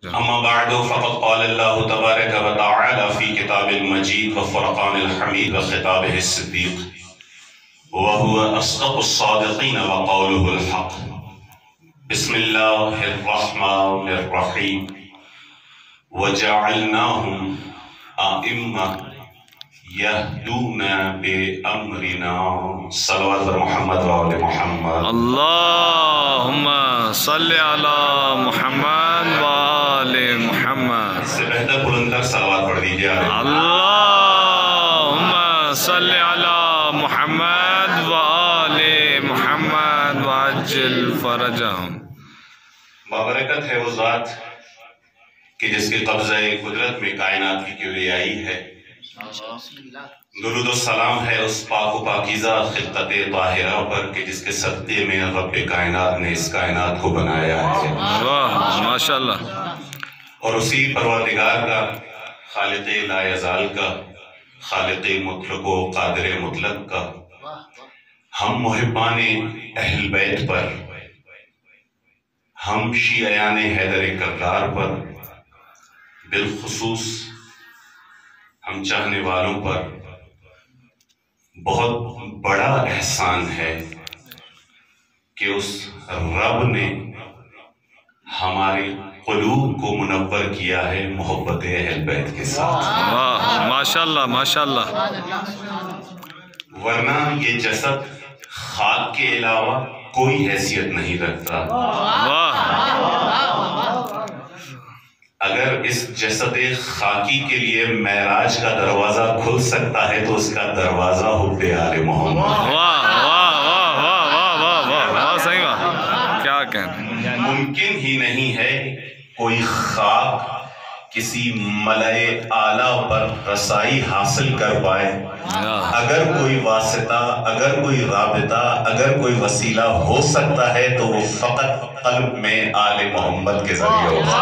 اما بعد فقد قال الله تبارك وتعالى في كتاب المجيد وفرقان الحميد وخطابه الصديق وهو أصدق الصادقين وقوله الحق. بسم الله الرحمن الرحيم. وجعلناهم أئمة يهدون بأمرنا. صلوات محمد وآل محمد. اللهم صل على محمد وآل محمد. اس سے بہتر بلندر صلوات پڑھ دیجیے. اللهم صل على محمد وآل محمد وعجل فرجهم. بابرکت ہے وہ ذات کہ جس کے قبضہ قدرت میں کائنات کی کبریائی ہے. درود و سلام ہے اس پاک و پاکیزہ خلقت طاہرہ پر کہ جس کے صدقے میں رب کائنات نے اس کائنات کو بنایا ہے. واہ ماشاءاللہ. اور اسی پروردگار کا، خالق لا یزال کا، خالق مطلق و قادر مطلق کا ہم محبان اہل بیت پر، ہم شیعیان حیدر کرار پر، بالخصوص ہم چاہنے والوں پر بہت بڑا احسان ہے کہ اس رب نے ہمارے قلوب کو منور کیا ہے محبت اہل بیت کے ساتھ. واہ ماشاءاللہ ماشاءاللہ. ورنہ یہ جسد خاک کے علاوہ کوئی حیثیت نہیں رکھتا. واہ اگر اس جسد خاکی کے لیے معراج کا دروازہ کھل سکتا ہے تو اس کا دروازہ حب آل محمد. واہ واہ واہ واہ واہ واہ واہ واہ صحیح واہ. کیا کہنا. ممکن ہی نہیں ہے کوئی خاک کسی ملائے اعلیٰ پر رسائی حاصل کر پائے. اگر کوئی واسطہ، اگر کوئی رابطہ، اگر کوئی وسیلہ ہو سکتا ہے تو وہ فقط قلب میں آل محمد کے ذریعے ہوگا.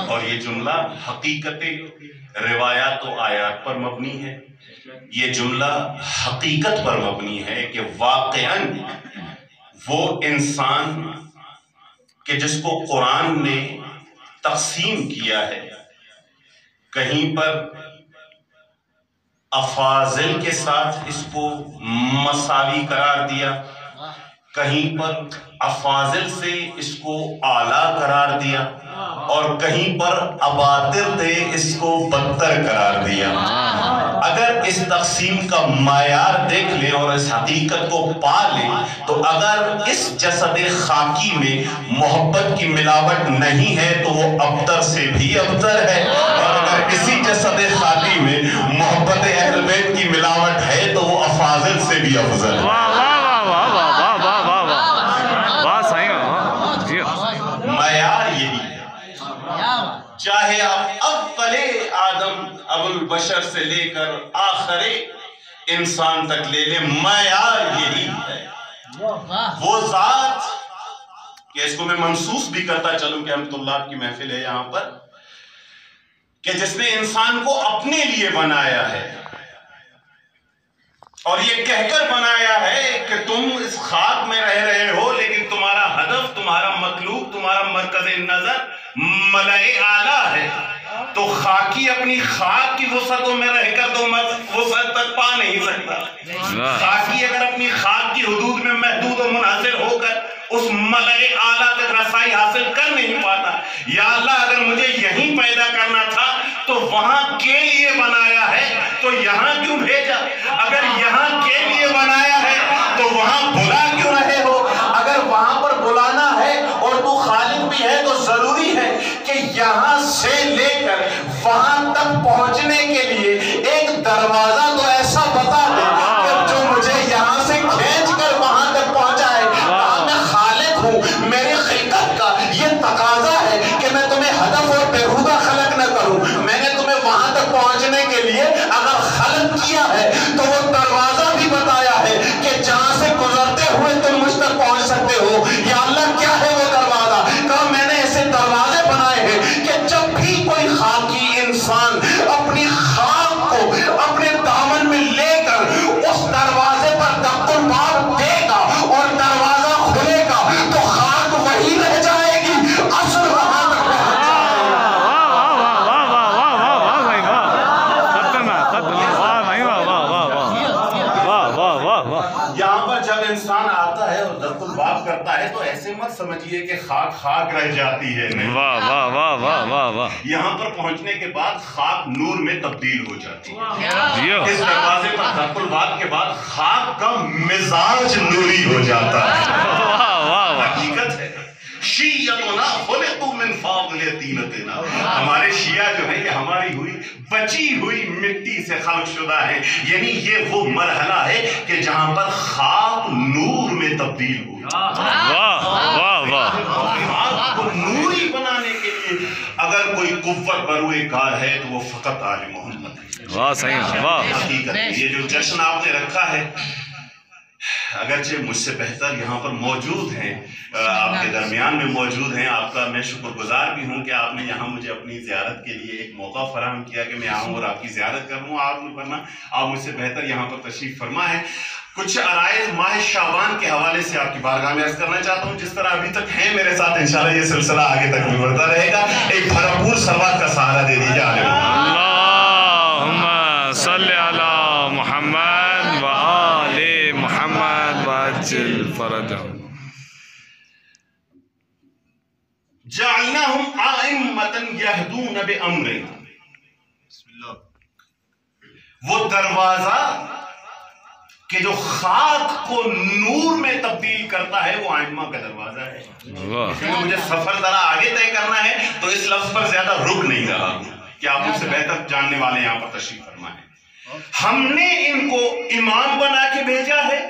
اور یہ جملہ حقیقت روایات و آیات پر مبنی ہے. یہ جملہ حقیقت پر مبنی ہے کہ واقعاً وہ انسان کہ جس کو قرآن نے تقسیم کیا ہے، کہیں پر افاضل کے ساتھ اس کو مساوی قرار دیا، کہیں پر افاضل سے اس کو اعلیٰ قرار دیا، اور کہیں پر اباطر سے اس کو بدتر قرار دیا. اگر اس تقسیم کا معیار دیکھ لیں اور اس حقیقت کو پا لیں تو اگر اس جسد خاکی میں محبت کی ملاوٹ نہیں ہے تو وہ ابتر سے بھی ابتر ہے، اور اگر اسی جسد خاکی میں محبت اہل بیت کی ملاوٹ ہے تو وہ افاضل سے بھی افضل ہے. معیار یہی ہے. چاہے آپ اول آدم ابو البشر سے لے کر آخر انسان تک لے لیں، معیار یہی ہے. وہ ذات کہ اس کو میں منسوس بھی کرتا چلوں کہ ہم طلاب کی محفل ہے یہاں پر، کہ جس نے انسان کو اپنے لیے بنایا ہے اور یہ کہہ کر بنایا ہے کہ تم اس خاک میں رہ رہے ہو لیکن تمہارا ہدف، تمہارا مطلوب، تمہارا مرکز نظر ملائے اعلیٰ ہے. تو خاکی اپنی خاک کی وسعتوں میں رہ کر تو وسعت تک پا نہیں سکتا. خاکی اگر اپنی خاک کی حدود میں محدود و منحصر ہو کر اس ملائے اعلیٰ تک رسائی حاصل کر نہیں پاتا. یا اللہ اگر مجھے یہیں پیدا کرنا تھا تو وہاں کے لیے بنایا ہے تو یہاں کیوں بھیجا؟ اگر یہاں کے لیے بنایا ہے تو وہاں بلا کیوں رہے ہو؟ اگر وہاں پر بلانا ہے اور تو خالق بھی ہے تو ضروری ہے کہ یہاں سے لے کر وہاں تک پہنچنے کے لیے ایک دروازہ تو ایسا بتا دے کہ جو مجھے یہاں سے کھینچ کر وہاں تک پہنچائے. میں خالق ہوں، میری خلقت کا یہ تقاضا ہے کہ میں تمہیں ہدف اور بیہودہ خلق نہ کروں. میں نے تمہیں وہاں تک پہنچنے کے لیے اگر خلق کیا ہے تو وہ دروازہ بھی بتایا ہے کہ جہاں سے گزرتے ہوئے تم مجھ تک پہنچ سکتے ہو. یا اللہ کیا ہے وہ دروازہ؟ کہا میں نے ایسے دروازے بنائے ہیں کہ جب بھی کوئی خاکی انسان اپنی خاک کو اپنے دامن مت سمجھیے کہ خاک خاک رہ جاتی ہے، نہیں، واہ واہ واہ واہ واہ واہ، یہاں پر پہنچنے کے بعد خاک نور میں تبدیل ہو جاتی ہے۔ جیو اس دروازے پر دخل بعد کے بعد خاک کا مزاج نوری ہو جاتا ہے۔ واہ واہ واہ، حقیقت ہے، شیعتنا خلقوا من فاضل طینتنا، ہمارے شیعہ جو ہیں یہ ہماری ہوئی بچی ہوئی مٹی سے خلق شدہ ہے، یعنی یہ وہ مرحلہ ہے کہ جہاں پر خاک نور میں تبدیل ہو۔ واہ واہ واہ، خاک کو نوری بنانے کے لیے اگر کوئی قوت بروئے کار ہے تو وہ فقط آل محمد ہے۔ واہ صحیح، واہ حقیقت ہے، یہ جو جشن آپ نے رکھا ہے، اگرچہ مجھ سے بہتر یہاں پر موجود ہیں، آپ کے درمیان میں موجود ہیں، آپ کا میں شکر گزار بھی ہوں کہ آپ نے یہاں مجھے اپنی زیارت کے لیے ایک موقع فراہم کیا کہ میں آؤں اور آپ کی زیارت کروں۔ آپ مجھ سے بہتر یہاں پر تشریف فرما ہے۔ کچھ عرائض ماہ شعبان کے حوالے سے آپ کی بارگاہ میں عرض کرنا چاہتا ہوں، جس طرح ابھی تک ہیں میرے ساتھ، انشاءاللہ یہ سلسلہ آگے تک بھی بڑھتا رہے گا۔ ایک بھرپور صلوات کا سہارا دے دیجیے اللہم صلی علی محمد و آل محمد وعجل فرجہم۔ جعلناہم ائمۃ یہدون بامرنا، وہ دروازہ کہ جو خاک کو نور میں تبدیل کرتا ہے وہ ائمہ کا دروازہ ہے۔ اس لیے مجھے سفر ذرا آگے طے کرنا ہے تو اس لفظ پر زیادہ رک نہیں رہا ہوں کہ آپ مجھ سے بہتر جاننے والے یہاں پر تشریف فرما ہے۔ ہم نے ان کو امام بنا کے بھیجا ہے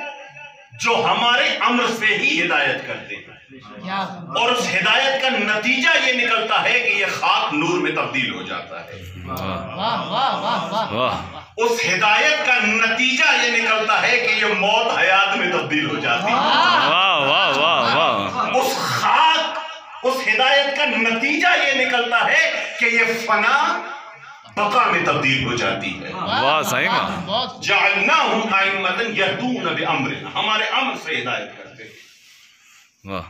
جو ہمارے امر سے ہی ہدایت کرتے ہیں، اور اس ہدایت کا نتیجہ یہ نکلتا ہے کہ یہ خاک نور میں تبدیل ہو جاتا ہے۔ اس ہدایت کا نتیجہ یہ نکلتا ہے کہ یہ موت حیات میں تبدیل ہو جاتی ہے۔ اس ہدایت کا نتیجہ یہ نکلتا ہے کہ یہ فنا بقا میں تبدیل ہو جاتی ہے۔ واہ صحیح میں، جعلناہم ائمۃ یہدون بامرنا، ہمارے امر سے ہدایت کرتے ہیں۔ واہ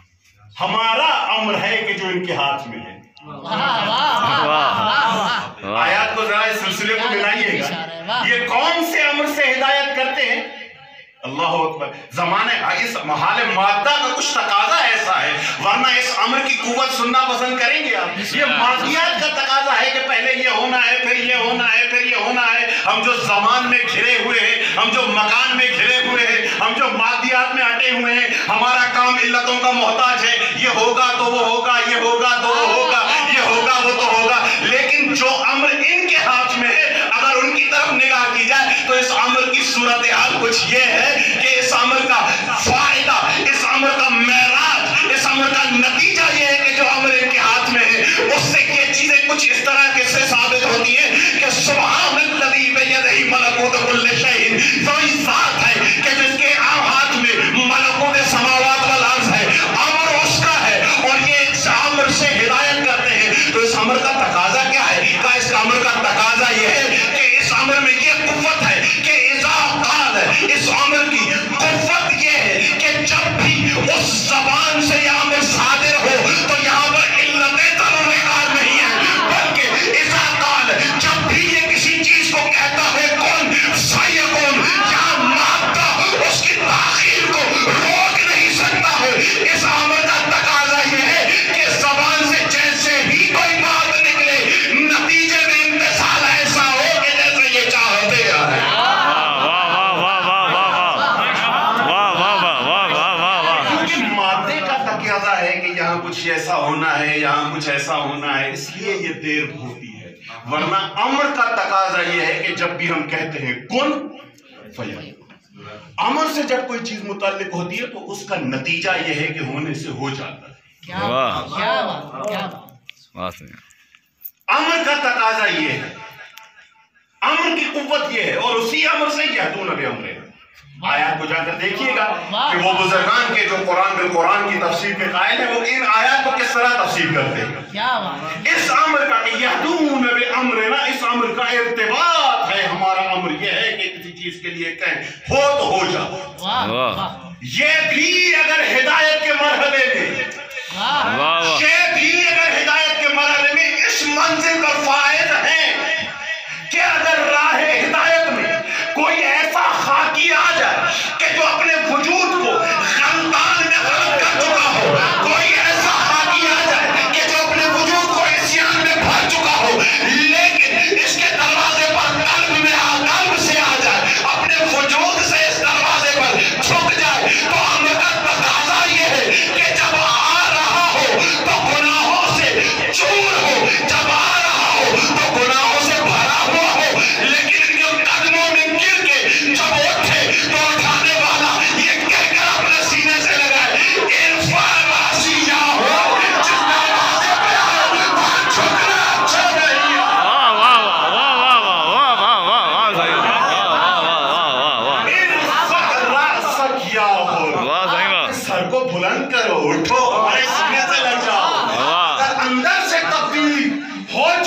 ہمارا امر ہے کہ جو ان کے ہاتھ میں ہے۔ آیات کو ذرا اس سلسلے کو ملائیے گا، یہ کون سے امر سے ہدایت کرتے ہیں؟ اللہ اکبر، زمانے اس محال مادہ کا کچھ تقاضا ایسا ہے، ورنہ اس امر کی قوت سننا پسند کریں گے آپ؟ یہ مادیات کا تقاضا ہے کہ پہلے یہ ہونا ہے، پھر یہ ہونا ہے، پھر یہ ہونا ہے۔ ہم جو زمان میں گھرے ہوئے ہیں، ہم جو مکان میں گھرے ہوئے ہیں، ہم جو مادیات میں اٹے ہوئے ہیں، ہمارا کام علتوں کا محتاج ہے، یہ ہوگا تو وہ ہوگا، یہ ہوگا تو وہ ہوگا، یہ ہوگا وہ تو ہوگا۔ لیکن جو امر ان کے ہاتھ میں ہے، اگر ان کی طرف نگاہ کی جائے تو اس امر کی صورتحال کچھ یہ ہے کہ اس امر کا فائدہ، اس امر کا معراج، اس امر کا نتیجہ یہ ہے کہ جو امر ان کے ہاتھ میں ہے اس سے یہ چیزیں کچھ اس طرح کے سے ثابت ہوتی ہیں کہ سبحان الذی بیدہ ملکوت کل شیء، وہی ذات ہے کہ جس کے ہاتھ میں ملکوت سماوات والارض ہے، امر اس کا ہے، اور یہ اس امر سے ہدایت کرتے ہیں۔ تو اس امر کا تقاضا کیا ہے؟ اس امر کا تقاضا یہ ہے کہ اس امر میں یہ قوت ہے کہ اذا قال، اس امر کی قوت یہ ہے کہ جب بھی اس زبان سے یہ امر صادر ہو تو یہاں پر علتیں ضرورکار نہیں ہیں، بلکہ اذا قال، جب بھی یہ کسی چیز کو کہتا ہے کون سیکون، یا مادہ اس کی تاخیر کو روک نہیں سکتا ہے۔ اس امر کا تقاضا یہ ہے کہ زبان سے جیسے ہی کوئی بات نکلے، نتیجے میں امتثال ایسا ہو کہ جیسے یہ چاہتے ہیں۔ مادے کا تقاضا ہے کہ یہاں کچھ ایسا ہونا ہے، یہاں کچھ ایسا ہونا ہے، اس لیے یہ دیر ہوتی ہے۔ ورنہ امر کا تقاضا یہ ہے کہ جب بھی ہم کہتے ہیں کن فیکون، امر سے جب کوئی چیز متعلق ہوتی ہے تو اس کا نتیجہ یہ ہے کہ ہونے سے ہو جاتا ہے۔ امر کا تقاضا یہ ہے، امر کی قوت یہ ہے، اور اسی امر سے یہدون بامرنا۔ آیات کو جا کر دیکھیے گا کہ وہ بزرگان کے جو قرآن بالقرآن کی تفسیر کے قائل ہیں وہ ان آیات کو کس طرح تفسیر کرتے ہیں۔ اس امر کا یہدون بامرنا، اس امر کا ارتباط ہے، ہمارا امر یہ ہے کہ کسی چیز کے لیے کہیں ہو تو ہو جاؤ۔ یہ بھی اگر ہدایت کے مرحلے میں، یہ بھی اگر ہدایت کے مرحلے میں اس منزل پر فائز ہیں کہ اگر راہ ہدایت میں کوئی ایسا خاکی آ جائے کہ جو اپنے وجود کو خاندان میں غلط کر چکا ہو، کوئی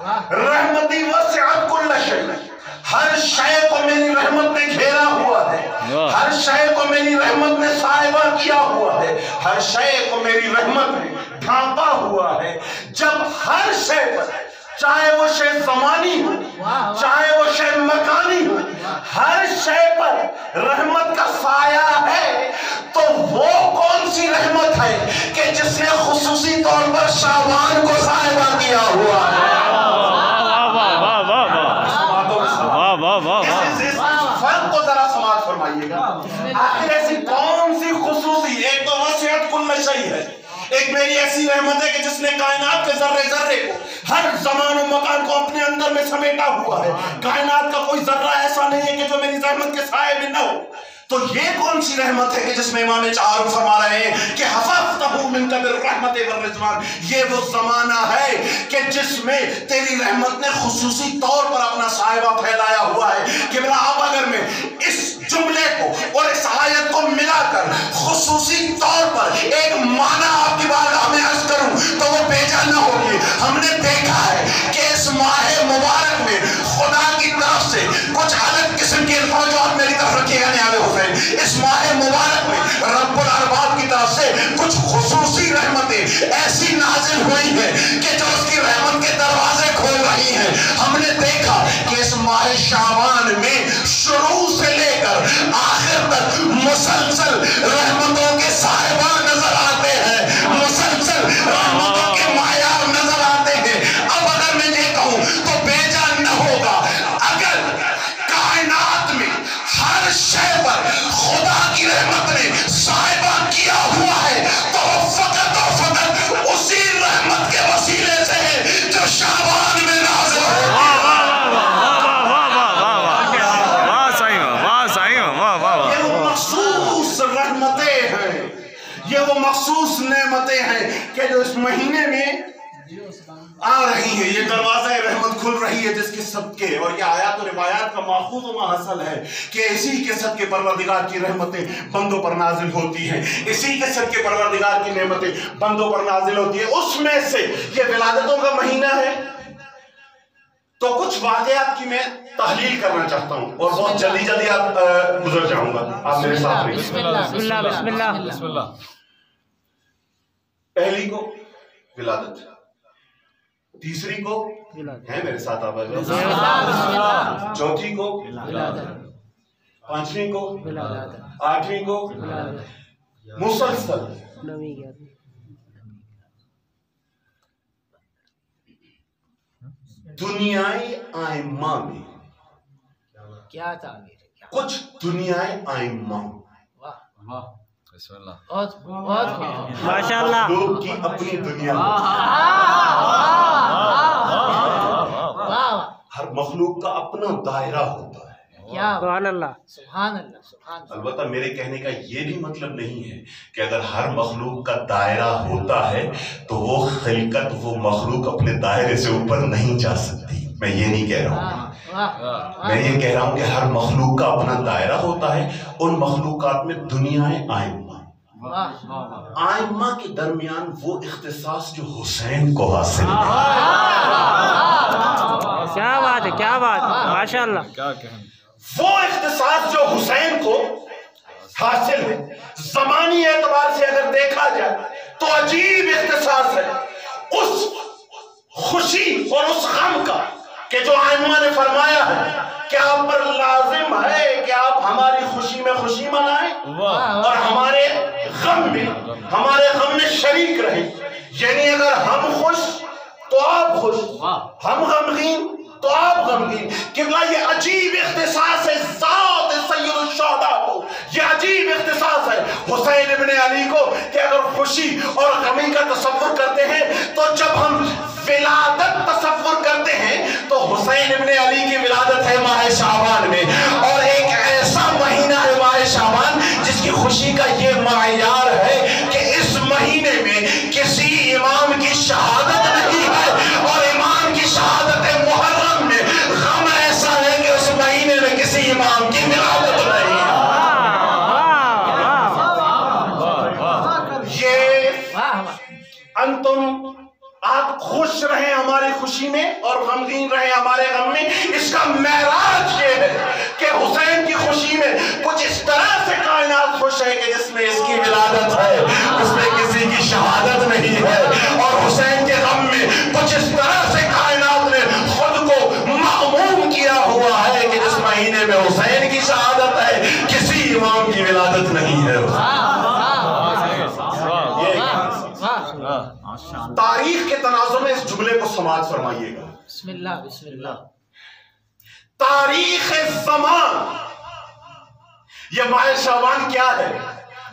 رحمتی وسعت کل شیء، ہر شے کو میری رحمت نے گھیرا ہوا ہے، ہر شے کو میری رحمت نے سائبہ کیا ہوا ہے، ہر شے کو میری رحمت نے ڈھانپا ہوا ہے۔ جب ہر شے پر، چاہے وہ شے زمانی ہو چاہے وہ شے مکانی ہو، ہر شے پر رحمت کا سایہ ہے، تو وہ کون سی رحمت ہے کہ جس نے خصوصی طور پر شعبان کو سائبہ کیا ہوا ہے؟ فرق کو ذرا سماعت فرمائیے گا۔ آخر ایسی کون سی خصوصی، ایک تو وسعت کل شیء ہے، ایک میری ایسی رحمت ہے کہ جس نے کائنات کے ذرے ذرے کو، ہر زمان و مکان کو اپنے اندر میں سمیٹا ہوا ہے۔ کائنات کا کوئی ذرہ ایسا نہیں ہے کہ جو میری رحمت کے سائے میں نہ ہو۔ تو یہ کون سی رحمت ہے کہ جس میں امام چہار فرما رہے ہیں کہ حفظتہ منک بالرحمت والرضوان، یہ وہ زمانہ ہے کہ جس میں تیری رحمت نے خصوصی طور پر اپنا سائبہ پھیلایا ہوا ہے۔ کہ بلا اب اگر میں اس جملے کو اور اس آیت کو ملا کر خصوصی طور پر ایک معنی آپ کی بارگاہ میں عرض کروں تو وہ بے جا نہ ہوگی۔ ہم نے دیکھا ہے کہ اس ماہ مبارک میں خدا کی طرف سے کچھ الگ قسم کے الفاظ جو آپ میری طرف رکھیے گا نیابے حسین، اس ماہ مبارک میں رب الارباب کی طرف سے کچھ خصوصی رحمتیں ایسی نازل ہوئی ہیں کہ جو اس کی رحمت کے دروازے کھول رہی ہیں۔ ہم نے دیکھا کہ اس ماہ شعبان میں شروع سے لے کر آخر تک مسلسل رحمتوں کے صاحبان نظر آتے ہیں، مسلسل رحمتوں کے معیار نظر آتے ہیں۔ اب اگر میں یہ کہوں تو بے جان نہ ہوگا اگر کائنات میں ہر شے پر خدا کی رحمت نے صاحبہ کیا ہوا ہے تو فقط اور فقط اسی رحمت کے وسیلے سے ہے جو شعبان میں نازل ہوتی ہے۔ یہ وہ مخصوص رحمتیں ہیں، یہ وہ مخصوص نعمتیں ہیں کہ جو اس مہینے میں آ رہی ہیں۔ یہ دروازہ رحمت کھل رہی ہے جس کے صدقے، اور یہ آیات و روایات کا ماخوذ و ماحصل ہے کہ اسی کے صدقے پروردگار کی رحمتیں بندوں پر نازل ہوتی ہیں، اسی کے صدقے پروردگار کی نعمتیں بندوں پر نازل ہوتی ہیں۔ اس میں سے یہ ولادتوں کا مہینہ ہے تو کچھ واقعات کی میں تحلیل کرنا چاہتا ہوں اور بہت جلدی جلدی آپ گزر جاؤں گا، آپ میرے ساتھ رہیے۔ بسم اللہ۔ پہلی کو ولادت، تیسری کو ہے میرے ساتھ آپ، چوتھی کو، پانچویں کو، آٹھویں کو، مسلسل دنیائے آئمہ میں کیا تعبیر ہے، کچھ دنیائے آئمہ بسم اللہ، ماشاءاللہ، لوگ کی اپنی دنیا، ہر مخلوق کا اپنا دائرہ ہوتا ہے۔ سبحان اللہ، سبحان اللہ، سبحان اللہ۔ البتہ میرے کہنے کا یہ بھی مطلب نہیں ہے کہ اگر ہر مخلوق کا دائرہ ہوتا ہے تو وہ خلقت، وہ مخلوق اپنے دائرے سے اوپر نہیں جا سکتی، میں یہ نہیں کہہ رہا ہوں۔ میں یہ کہہ رہا ہوں کہ ہر مخلوق کا اپنا دائرہ ہوتا ہے۔ ان مخلوقات میں دنیائے آئمہ، آئمہ کے درمیان وہ اختصاص جو حسین کو حاصل ہے۔ کیا بات ہے، کیا بات ہے، ماشاءاللہ، کیا کہیں، وہ اختصاص جو حسین کو حاصل ہے، زمانی اعتبار سے اگر دیکھا جائے تو عجیب اختصاص ہے اس خوشی اور اس غم کا کہ جو آئمہ نے فرمایا ہے کہ آپ پر لازم ہے کہ آپ ہماری خوشی میں خوشی منائیں اور ہمارے غم میں شریک رہیں۔ یعنی اگر ہم خوش تو آپ خوش، ہم غمگین تو آپ غمگین۔ قبلہ یہ عجیب اختصاص ہے ذات سید الشہداء کو، یہ عجیب اختصاص ہے حسین ابن علی کو کہ اگر خوشی اور غمی کا تصور کرتے ہیں تو جب ہم ولادت تصور کرتے ہیں تو حسین ابن علی کی ولادت ہے ماہ شعبان میں، اور ایک ایسا مہینہ ہے ماہ شعبان جس کی خوشی کا یہ معیار ہے کہ اس مہینے میں کسی امام کی شہادت نہیں ہے، اور امام کی شہادت محرم میں غم ایسا ہے کہ اس مہینے میں کسی امام کی ولادت نہیں ہے۔ یہ انتم آپ خوش رہیں ہماری خوشی میں اور غمگین رہے ہمارے غم میں، اس کا معراج یہ ہے کہ حسین کی خوشی میں کچھ اس طرح سے کائنات خوش ہے کہ جس میں اس کی ولادت ہے، اس میں کسی کی شہادت نہیں ہے، اور حسین کے غم میں کچھ اس طرح سے کائنات نے خود کو مغموم کیا ہوا ہے کہ جس مہینے میں حسین کی شہادت ہے کسی امام کی ولادت نہیں ہے۔ تاریخ کے تناظر میں اس جملے کو سماعت فرمائیے گا۔ بسم اللہ بسم اللہ۔ تاریخ زمان، یہ ماہ شعبان کیا ہے؟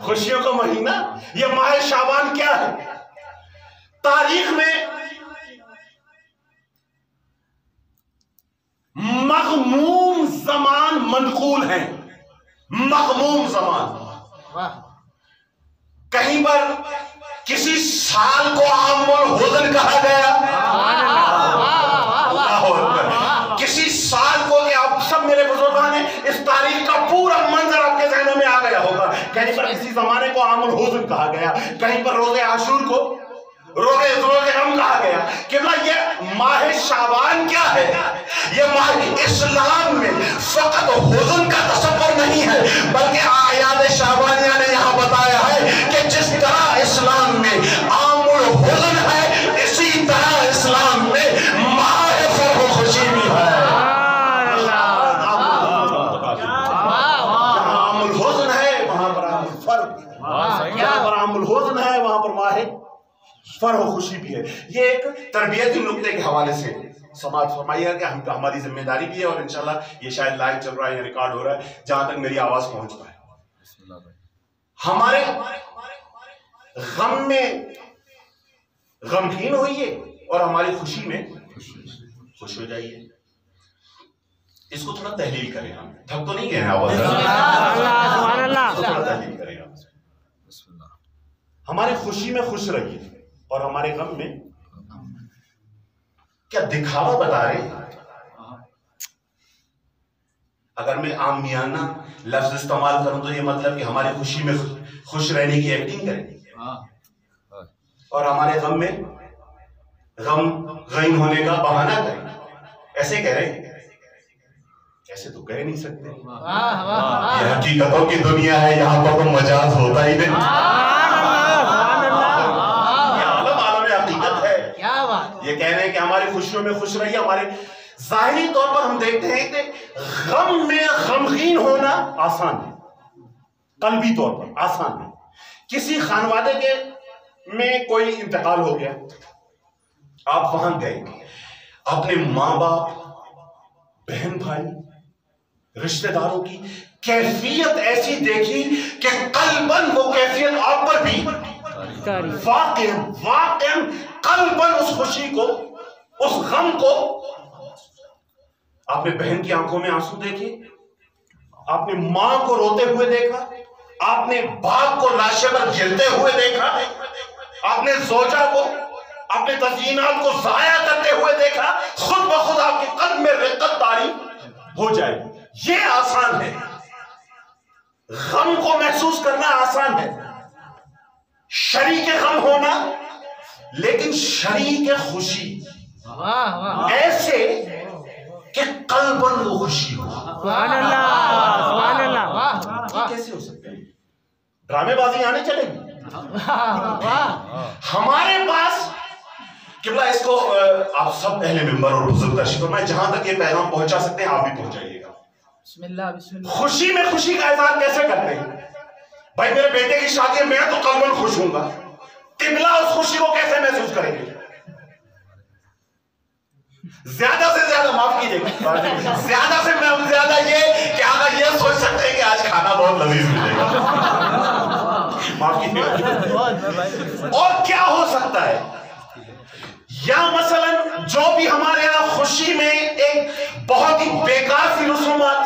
خوشیوں کا مہینہ۔ یہ ماہ شعبان کیا ہے؟ تاریخ میں مغموم زمان منقول ہیں، مغموم زمان۔ کہیں پر کسی سال کو عام الحزن کہا گیا، کسی سال کو، کہ آپ سب میرے بزرگان ہیں، اس تاریخ کا پورا منظر آپ کے ذہنوں میں آ گیا ہوگا۔ کہیں پر کسی زمانے کو عام الحزن کہا گیا، کہیں پر روز عاشور کو روز غم کہا گیا۔ کہ یہ ماہ شعبان کیا ہے؟ یہ ماہ اسلام میں فقط حزن کا تصور نہیں ہے، بلکہ اعیاد شعبانیہ نے یہاں بتایا ہے کہ جس طرح اسلام میں عام الحزن ہے، اسی طرح اسلام میں ماہ فرح و خوشی بھی ہے۔ جہاں عام الحزن ہے وہاں پر عام الفرح، جہاں پر عام الحزن ہے وہاں پر ماہ فرح و خوشی بھی ہے۔ یہ ایک تربیتی نقطے کے حوالے سے سماعت فرمائیے گا کہ ہماری ذمہ داری بھی ہے، اور انشاءاللہ یہ شاید لائیو چل رہا ہے یا ریکارڈ ہو رہا ہے، جہاں تک میری آواز پہنچ پائے۔ ہمارے غم میں غمگین ہوئیے اور ہماری خوشی میں خوش ہو جائیے۔ اس کو تھوڑا تحلیل کریں، ہم تھک تو نہیں گئے ہیں آواز؟ تھوڑا تحلیل کریں ہم۔ ہماری خوشی میں خوش رہیے اور ہمارے غم میں کیا دکھاوا بتا رہے ہیں؟ اگر میں عامیانہ لفظ استعمال کروں تو یہ مطلب کہ ہماری خوشی میں خوش رہنے کی ایکٹنگ کریں اور ہمارے غم میں غم ہونے کا بہانہ کریں، ایسے کہہ رہے ہیں؟ ایسے تو کہہ نہیں سکتے۔ یہ حقیقتوں کی دنیا ہے، یہاں پر تو مجاز ہوتا ہی نہیں۔ یہ کہہ رہے ہیں کہ ہماری خوشیوں میں خوش رہیے۔ ہمارے ظاہری طور پر ہم دیکھتے ہیں کہ غم میں غمگین ہونا آسان ہے، قلبی طور پر آسان ہے۔ کسی خانوادے کے میں کوئی انتقال ہو گیا، آپ وہاں گئے، اپنے ماں باپ، بہن بھائی، رشتہ داروں کی کیفیت ایسی دیکھی کہ قلباً وہ کیفیت آپ پر بھی واقعاً قلباً اس خوشی کو، اس غم کو، آپ نے بہن کی آنکھوں میں آنسو دیکھے، آپ نے ماں کو روتے ہوئے دیکھا، آپ نے باپ کو لاشے پر گرتے ہوئے دیکھا، آپ نے زوجہ کو اپنے تزئینات کو ضائع کرتے ہوئے دیکھا، خود بخود آپ کے قلب میں رقت طاری ہو جائے۔ یہ آسان ہے، غم کو محسوس کرنا آسان ہے، شریک غم ہونا، لیکن شریک خوشی ایسے کہ قلباً وہ خوشی ہو۔ سبحان اللہ سبحان اللہ۔ کیسے ہو سکتے ہیں؟ ڈرامے بازی آنے چلے گی؟ ہمارے پاس قبلہ، اس کو آپ سب اہل منبر اور بزرگ تشریف فرمائیں، جہاں تک یہ پیغام پہنچا سکتے ہیں آپ بھی پہنچائیے گا۔ بسم اللہ بسم اللہ۔ خوشی میں خوشی کا اظہار کیسے کرتے ہیں؟ بھائی میرے بیٹے کی شادی ہے، میں تو قلباً خوش ہوں گا، قبلہ اس خوشی کو کیسے محسوس کریں گے؟ زیادہ سے زیادہ، معاف کیجیے، زیادہ سے زیادہ یہ کہ آگا یہ سوچ سکتے ہیں کہ آج کھانا بہت لذیذ ملے گا، معاف کیجیے۔ اور کیا ہو سکتا ہے؟ یا مثلا جو بھی ہمارے یہاں خوشی میں ایک بہت ہی بیکار سی رسومات،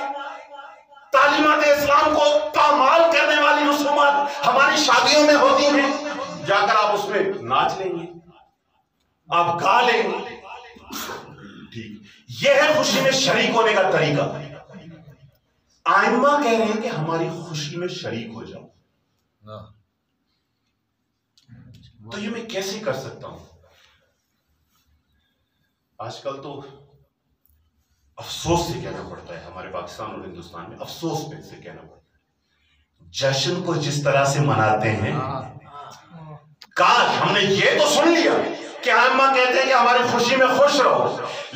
تعلیمات اسلام کو پامال کرنے والی رسومات ہماری شادیوں میں ہوتی ہیں، جا کر آپ اس میں ناچ لیں گے، آپ گا لیں گے، ٹھیک، یہ ہے خوشی میں شریک ہونے کا طریقہ۔ آئمہ کہہ رہے ہیں کہ ہماری خوشی میں شریک ہو جاؤ، تو یہ میں کیسے کر سکتا ہوں؟ آج کل تو افسوس سے کہنا پڑتا ہے، ہمارے پاکستان اور ہندوستان میں افسوس میں سے کہنا پڑتا ہے، جشن کو جس طرح سے مناتے ہیں، کاش ہم نے یہ تو سن لیا کہ ائمہ کہتے ہیں کہ ہماری خوشی میں خوش رہو،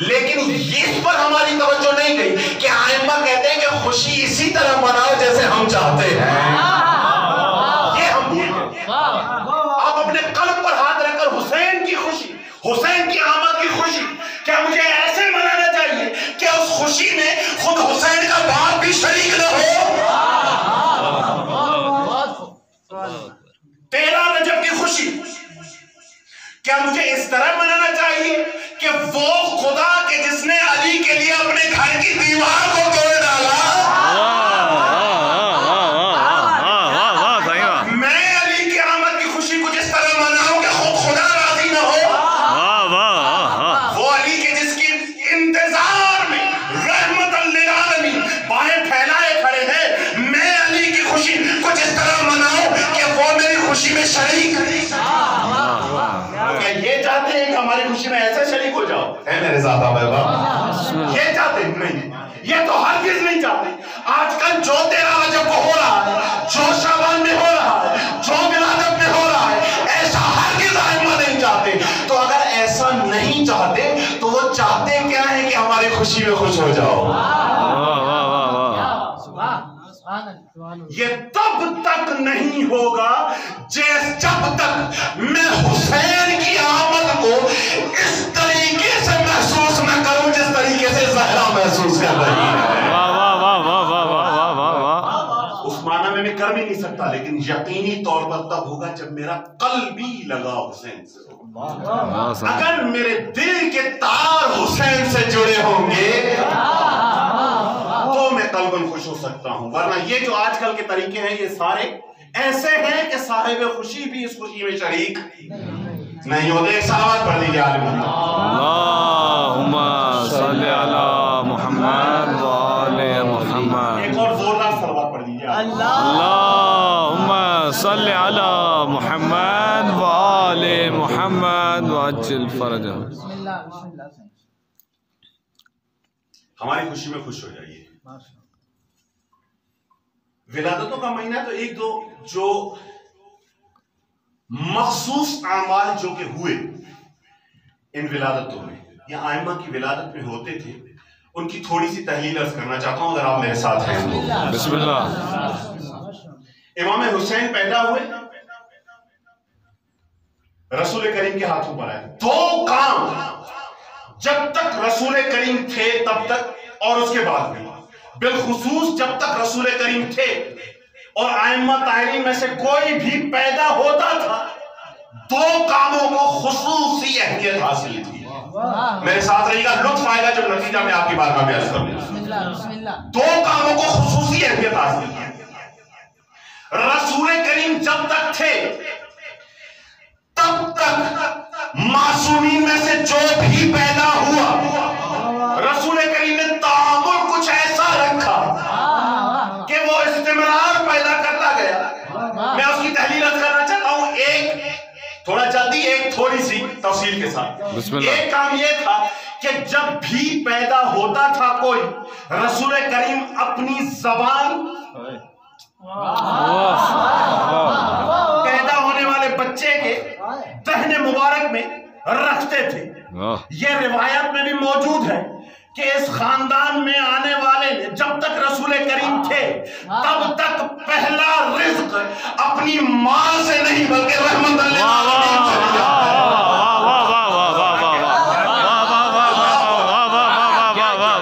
لیکن اس پر ہماری توجہ نہیں گئی کہ ائمہ کہتے ہیں کہ خوشی اسی طرح مناؤ جیسے ہم چاہتے ہیں۔ یہ ہم بھول گئے۔ آپ اپنے قلب پر ہاتھ رکھ کر حسین کی خوشی، حسین کی آمد کی خوشی، کیا مجھے ایسے منانا چاہیے کہ اس خوشی میں خود حسین کا باپ بھی شریک نہ ہو؟ 13 رجب کی خوشی کیا مجھے اس طرح منانا چاہیے کہ وہ خدا کے جس نے علی کے لیے اپنے گھر کی دیوار کو توڑ ڈالا، میں علی کی آمد کی خوشی کو جس طرح مناؤں کہ خود خدا راضی نہ ہو؟ وہ علی کے جس کی انتظار میں رحمت للعالمین باہیں پھیلائے کھڑے ہیں، میں علی کی خوشی کو جس طرح مناؤں کہ وہ میری خوشی میں شریک ہے۔ کیا یہ چاہتے ہیں کہ ہماری خوشی میں ایسے شریک ہو جاؤ؟ اے میرے زیادہ بابا، یہ چاہتے ہیں؟ نہیں، یہ تو ہرگز نہیں چاہتے۔ آج کل جو 13 رجب کو ہو رہا ہے، جو شعبان میں ہو رہا ہے، جو ولادت میں ہو رہا ہے، ایسا ہرگز ائمہ نہیں چاہتے۔ تو اگر ایسا نہیں چاہتے تو وہ چاہتے کیا ہے کہ ہماری خوشی میں خوش ہو جاؤ؟ یہ تب تک نہیں ہوگا جب تک میں حسین کی آمد کو اس طریقے سے محسوس نہ کروں جس طریقے سے زہرا محسوس کر رہی ہے۔ اس معنی میں کر بھی نہیں سکتا، لیکن یقینی طور پر تب ہوگا جب میرا قلب بھی لگا حسین سے۔ اگر میرے دل کے تار حسین سے جڑے ہوں گے تو میں قلباً خوش ہو سکتا ہوں، ورنہ یہ جو آج کل کے طریقے ہیں یہ سارے ایسے ہیں کہ صاحب خوشی بھی اس خوشی میں شریک نہیں ہوتے۔ ایک صلوات پڑھ لیجیے عالم اللہم صلی علی محمد و آل محمد۔ ایک اور زوردار صلوات پڑھ لیجیے۔ اللہم صلی علی محمد و آل محمد وعجل فرجہ۔ ہماری خوشی میں خوش ہو جائیے۔ ولادتوں کا مہینہ تو ایک دو جو مخصوص اعمال جو کہ ہوئے ان ولادتوں میں یا ائمہ کی ولادت میں ہوتے تھے، ان کی تھوڑی سی تحلیل عرض کرنا چاہتا ہوں اگر آپ میرے ساتھ ہیں تو۔ بسم اللہ۔ امام حسین پیدا ہوئے، رسول کریم کے ہاتھوں پر آئے۔ 2 کام جب تک رسول کریم تھے تب تک اور اس کے بعد بھی، بالخصوص جب تک رسول کریم تھے اور ائمہ طاہرین میں سے کوئی بھی پیدا ہوتا تھا، 2 کاموں کو خصوصی اہمیت حاصل تھی۔ میرے ساتھ رہیے گا، لطف آئے گا جب نتیجہ میں آپ کی بارگاہ میں عرض کروں۔ 2 کاموں کو خصوصی اہمیت حاصل تھی۔ رسول کریم جب تک تھے تب تک معصومین میں سے جو بھی پیدا ہوا، رسول کریم نے تعامل کچھ ایسا رکھا کہ وہ استمرار پیدا کرتا گیا۔ میں اس کی تحلیل کرنا چاہتا ہوں، ایک تھوڑا جلدی، ایک تھوڑی سی تفصیل کے ساتھ۔ ایک کام یہ تھا کہ جب بھی پیدا ہوتا تھا کوئی، رسول کریم اپنی زبان پیدا ہونے والے بچے کے دہنے مبارک میں رکھتے تھے۔ یہ روایت میں بھی موجود ہے کہ اس خاندان میں آنے والے نے جب تک رسول کریم تھے تب تک پہلا رزق اپنی ماں سے نہیں بلکہ رحمت للعالمین سے لیا۔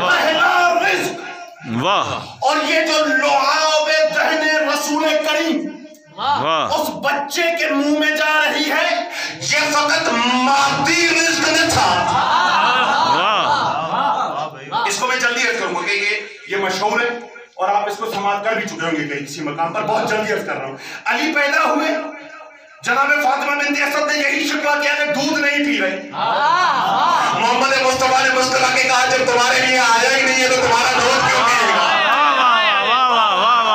پہلا رزق، اور یہ جو لعاب دہنے رسول کریم اس بچے کے منہ میں جا رہی ہے، یہ فقط مادی رزق نہ تھا۔ اس کو میں جلدی عرض کروں گا کہ یہ مشہور ہے اور آپ اس کو سماعت کر بھی چکے ہوں گے کہیں کسی مقام پر، بہت جلدی عرض کر رہا ہوں۔ علی پیدا ہوئے، جناب فاطمہ بنت اسد نے یہی شکوہ کیا کہ دودھ نہیں پی رہے۔ محمد مصطفیٰ نے مسکرا کے کہا جب تمہارے لیے آیا ہی نہیں ہے تو تمہارا دودھ کیوں پیے گا؟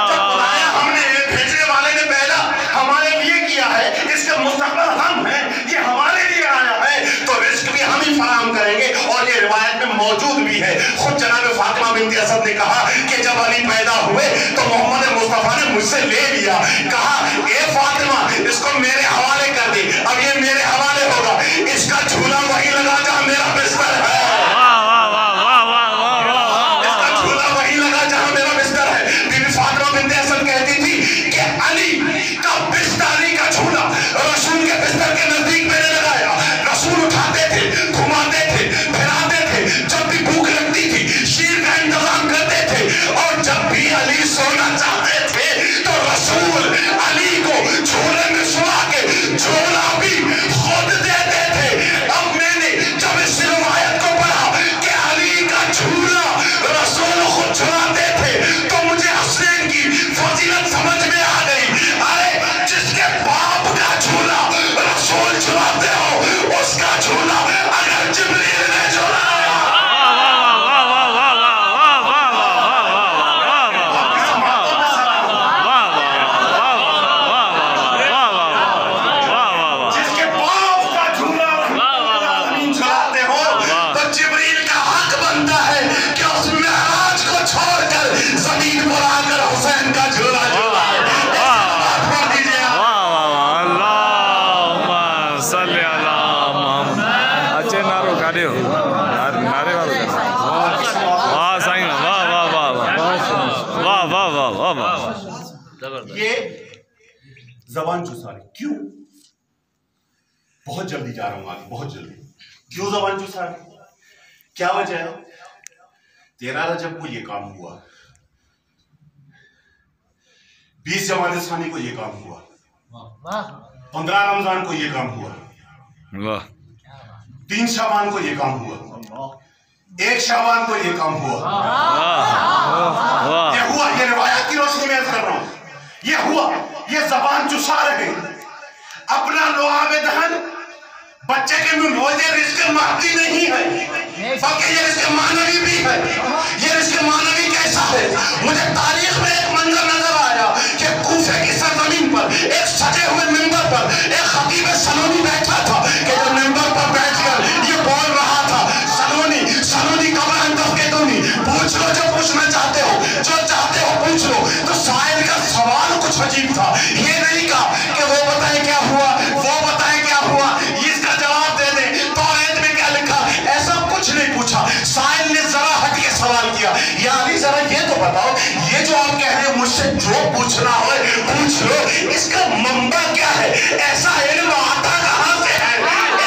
جب بلایا ہم نے، بھیجنے والے نے پہلا ہمارے لیے کیا ہے، اس کا مستقبل ہم ہیں، یہ ہمارے لیے آیا ہے تو رزق بھی ہم ہی فراہم کریں گے۔ اور یہ موجود بھی ہے. خود جناب فاطمہ بنت اسد نے کہا کہ جب علی پیدا ہوئے تو محمد مصطفیٰ نے مجھ سے لے لیا, کہا اے فاطمہ اس کو میرے حوالے کر دے, اب یہ میرے حوالے ہوگا, اس کا جھولا وہی لگا جہاں میرا بستر ہے, اس کا جھولا وہی لگا جہاں میرا بستر ہے. بی بی فاطمہ بنت اسد کہتی تھی کہ علی کا بستر, علی کا جھولا رسول کے بستر کے نزدیک میں نے لگایا. رسول اٹھاتے تھے, گھماتے تھے, پھراتے تھے, جب بھی بھوک لگتی تھی شیر کا انتظام کرتے تھے, اور جب بھی علی سونا چاہتے تھے تو رسول علی کو جھولے میں سلا کے جھولا بھی خود دیتے تھے. اب میں نے جب اس روایت کو پڑھا کہ علی کا جھولا رسول خود جھلاتے تھے تو مجھے حسین کی فضیلت سمجھ میں آ گئی. ارے جس کے باپ کا جھولا رسول جھلاتے ہو, اس کا جھولا اگر جبریل نے جھلایا زبان چوسا رہی. کیوں؟ بہت جلدی جا رہا ہوں آگے, بہت جلدی. کیوں زبان چوسا رہی؟ کیا وجہ ہے؟ 13 رجب کو یہ کام ہوا, 20 جمادی ثانی کو یہ کام ہوا, 15 رمضان کو یہ کام ہوا, 3 شعبان کو یہ کام ہوا, 1 شعبان کو یہ کام ہوا. یہ ہوا, یہ روایات کی روشنی میں عرض کر رہا ہوں, یہ ہوا. یہ زبان چسا رہے, اپنا لعاب دہن بچے کے منہ ہو. یہ رزق مادی نہیں ہے بلکہ یہ رزق معنوی بھی ہے. یہ رزق معنوی کیسا ہے؟ مجھے تاریخ میں ایک منظر نظر آیا کہ کوفے کی سرزمین پر ایک سجے ہوئے منبر پر ایک خطیب سلونی بیٹھا تھا کہ جو منبر پر بیٹھ کر یہ بول رہا تھا, سلونی کبر انتف کے دونی, پوچھ لو جو پوچھنا چاہتے ہو, جو چاہتے ہو پوچھ لو. تو سائل کا سوال کچھ عجیب تھا. یہ نہیں کہا کہ وہ بتائیں کیا ہوا, وہ بتائیں کیا ہوا, اس کا جواب دے دیں توریت میں کیا لکھا, ایسا کچھ نہیں پوچھا. سائل نے ذرا ہٹ کے سوال کیا, یا علی ذرا یہ تو بتاؤ, یہ جو آپ کہہ رہے ہیں مجھ سے جو پوچھنا ہو پوچھ لو, اس کا منبع کیا ہے, ایسا علم آتا کہاں سے ہے,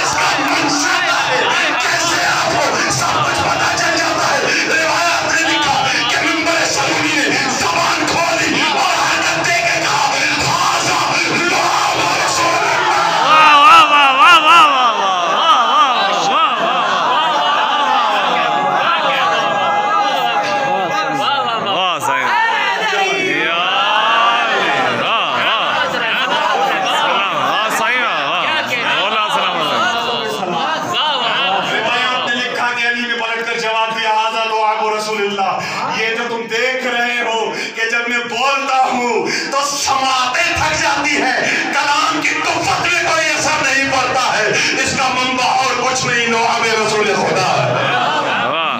اس کا منشا کیا ہے, کیسے آپ کو سب کچھ پتا چل جاتا ہے. روایات نے لکھا کہ منبر سلونی نے زبان کھولی اور حرکت دے کے کہا حاضا لعاب رسول یہ جو تم دیکھ رہے ہو کہ جب میں بولتا ہوں تو سماعتیں تھک جاتی ہے, کلام کی قوت میں کوئی اثر نہیں پڑتا ہے. اس کا منبع اور کچھ نہیں, لعاب رسول خدا ہے.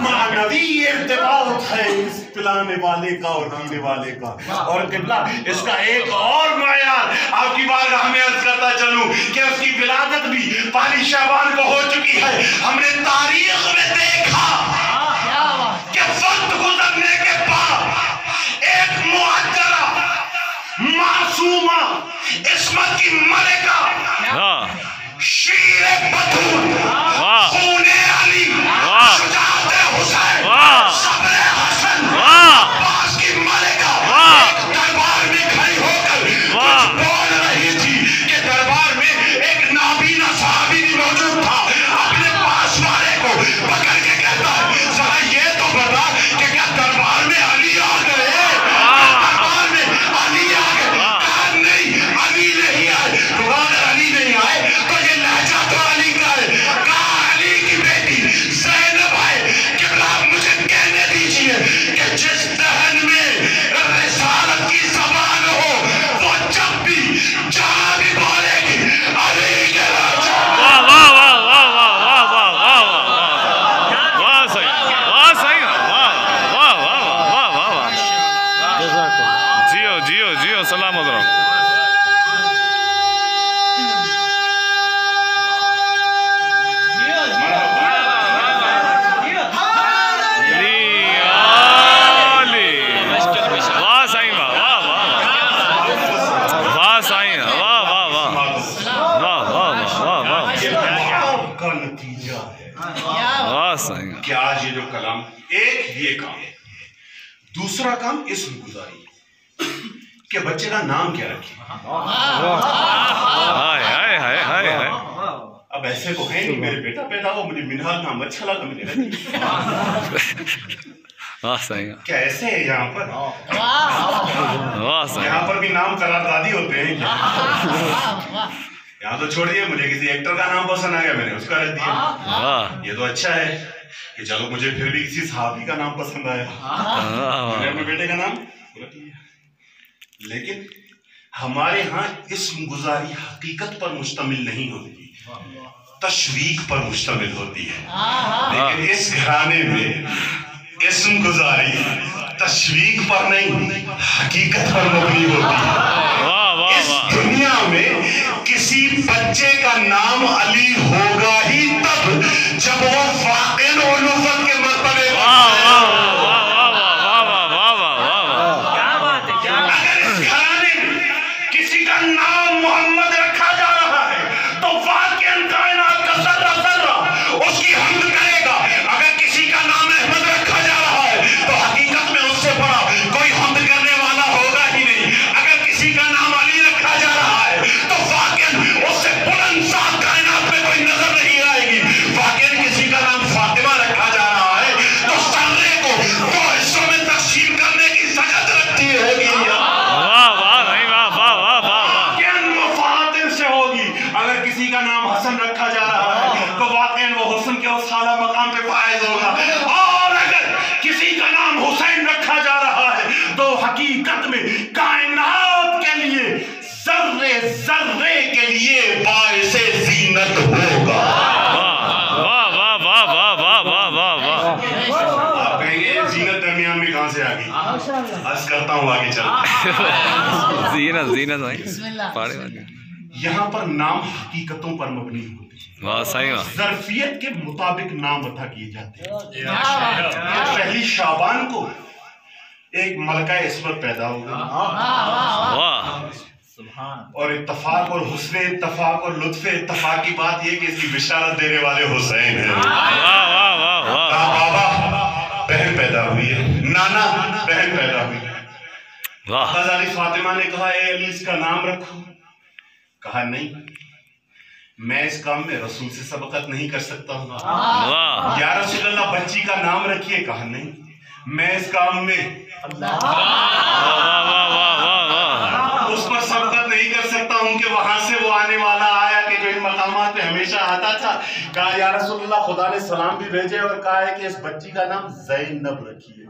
معنوی ارتباط ہے اس پلانے والے کا اور پینے والے کا. اور قبلہ اس کا ایک اور معیار آپ کی بارگاہ میں عرض کرتا چلوں کہ اس کی ولادت بھی پہلی شعبان کو ہو چکی ہے. ہم نے تاریخ میں دیکھا کہ وقت گزرنے کے بعد ایک معجرہ معصومہ عصمت کی ملکہ شیر بطول خون علی شجاعت حسین صبر حسن عباس کی ملکہ ایک دربار میں کھڑی ہو کر کچھ بول رہی تھی کہ دربار میں ایک نابینا صحابی بھی موجود تھا. اپنے پاس والے کو پکڑ کے کہتا ہے آج یہ جو کلام، ایک یہ کام، دوسرا کام اسم گزاری کہ بچے کا نام کیا رکھے. اب ایسے تو ہے نہیں میرے بیٹا پیدا ہو مجھے منہال نام اچھا لگا مجھے کیا ایسے ہے یہاں پر؟ یہاں پر بھی نام قراردادی ہوتے ہیں. یہاں تو چھوڑیے، مجھے کسی ایکٹر کا نام پسند آ گیا میں نے اس کا رکھ دیا. یہ تو اچھا ہے کہ چلو مجھے پھر بھی کسی صحابی کا نام پسند آیا، میں نے اپنے بیٹے کا نام رکھ دیا. لیکن ہمارے ہاں اسم گزاری حقیقت پر مشتمل نہیں ہوتی، تشویق پر مشتمل ہوتی ہے. لیکن اس گھرانے میں اسم گزاری تشویق پر نہیں حقیقت پر مبنی ہوتی ہے. اس دنیا میں کسی بچے کا نام علی ہوگا ہی تب جب وہ فاقد علوفت کے مرتبے نام محمد رکھا جا رہا ہے تو واقعاً کائنات کا ذرہ ذرہ اس کی حمد کرے گا. اگر کسی کا نام احمد رکھا جا رہا ہے تو حقیقت میں اس سے بڑا کوئی حمد کرنے والا ہوگا ہی نہیں. اگر کسی کا نام علی رکھا جا رہا ہے تو واقعاً اس سے بلند ذات کائنات میں کوئی نظر نہیں آئے گی. واقعاً کسی کا نام فاطمہ رکھا جا رہا ہے تو سرے کو دو حصوں میں تقسیم کرنے کی سجد رکھتی ہوگی. اگر کسی کا نام حسن رکھا جا رہا ہے تو واقعاً وہ حسن کے اس اعلیٰ مقام پہ فائز ہوگا. اور اگر کسی کا نام حسین رکھا جا رہا ہے تو حقیقت میں کائنات کے لیے ذرے ذرے کے لیے باعث زینت ہوگا. آپ کہیں گے زینت درمیان میں کہاں سے آ گئی؟ عرض کرتا ہوں آگے چلتا. زینت یہاں پر نام حقیقتوں پر مبنی ہوتی ہے، ظرفیت کے مطابق نام عطا کیے جاتے ہیں. پہلی شعبان کو ایک ملکہ عصمت پیدا ہو گئی اور اتفاق اور حسن اتفاق اور لطف اتفاق کی بات یہ کہ اس کی بشارت دینے والے حسین ہیں. بابا بہن پیدا ہوئی ہے، نانا بہن پیدا ہوئی ہے. حضرت فاطمہ نے کہا اے علی اس کا نام رکھو. کہا نہیں، میں اس کام میں رسول سے سبقت نہیں کر سکتا ہوں. یا رسول اللہ بچی کا نام رکھیے. کہا نہیں، میں اس کام میں اس پر سبقت نہیں کر سکتا ہوں کہ وہاں سے وہ آنے والا آیا کہ جو ان مقامات پہ ہمیشہ آتا تھا. کہا یا رسول اللہ خدا نے سلام بھی بھیجے اور کہا ہے کہ اس بچی کا نام زینب رکھیے.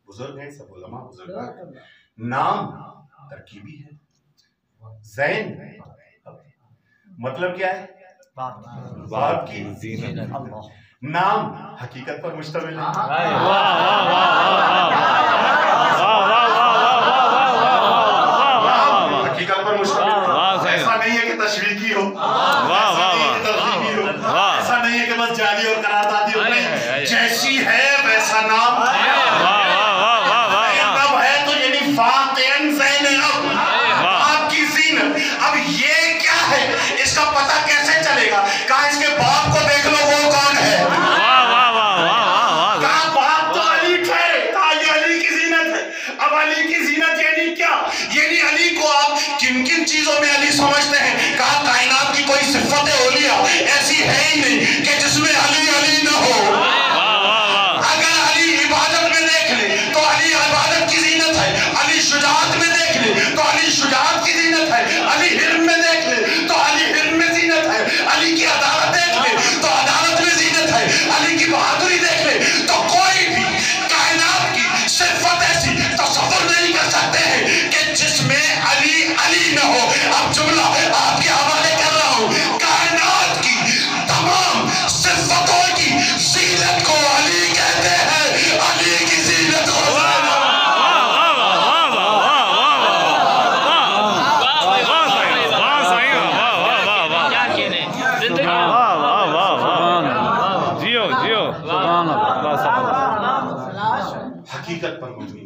بزرگ ہیں سب علماء بزرگ ہیں. نام ترکیبی ہے. زین مطلب کیا ہے؟ باپ کی زینت. نام حقیقت پر مشتمل ہے. حقیقت پر مشتمل ہے. ایسا نہیں ہے کہ تشویقی ہو، ایسا نہیں ہے کہ ترغیبی ہو، ایسا نہیں ہے کہ بس جعلی اور قراردادی ہو. نہیں، جیسی ہے ویسا نام ہے. اب یہ کیا ہے، اس کا پتہ کیسے چلے گا؟ کہا اس کے باپ کو دیکھ لو وہ کون ہے. کہا باپ تو علی ٹھہرے. کہا یہ علی کی زینت ہے. اب علی کی زینت یعنی کیا؟ یعنی علی کو آپ کن کن چیزوں میں علی سمجھتے ہیں؟ کہا کائنات کی کوئی صفت اولیاء ایسی ہے ہی نہیں کہ جس میں علی علی نہ ہو. اگر علی عبادت میں دیکھ لے تو علی عبادت کی زینت ہے. علی شجاعت میں دیکھ لے تو علی شجاعت کی زینت ہے. علی حلم میں دیکھ لے تو علی حلم میں زینت ہے. علی کی عدالت دیکھ لے تو عدالت میں زینت ہے. علی کی بہادری دیکھ لے تو کوئی بھی کائنات کی صفت ایسی تصور نہیں کر سکتے ہیں کہ جس میں علی علی نہ ہو. اب جملہ آپ کے حوالے کر رہا ہوں. کائنات کی تمام صفتوں کی زینت کو علی کہتے ہیں. علی کی زینت کو حقیقت پر مبنی.